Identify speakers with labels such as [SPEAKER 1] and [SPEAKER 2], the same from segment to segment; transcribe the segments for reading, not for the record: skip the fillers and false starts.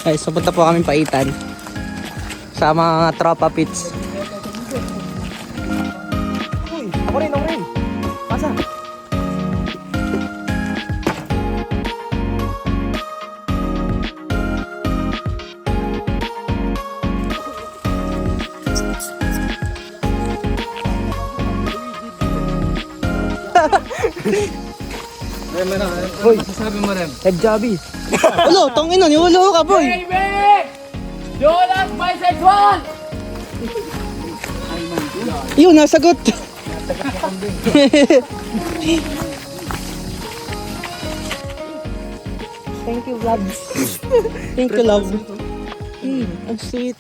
[SPEAKER 1] Guys, so punta po kami paitan sa mga tropa pits. Uy, ako rin. Pasa.
[SPEAKER 2] Hoy, sasabi mo rin.
[SPEAKER 1] Head jobby. Ulo, tangin na, niulo ka, boy.
[SPEAKER 3] Baby! You're not bisexual!
[SPEAKER 1] Yun, nasagot. Thank you, love. Thank you, love. Ang sweet.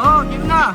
[SPEAKER 2] Oh, give na!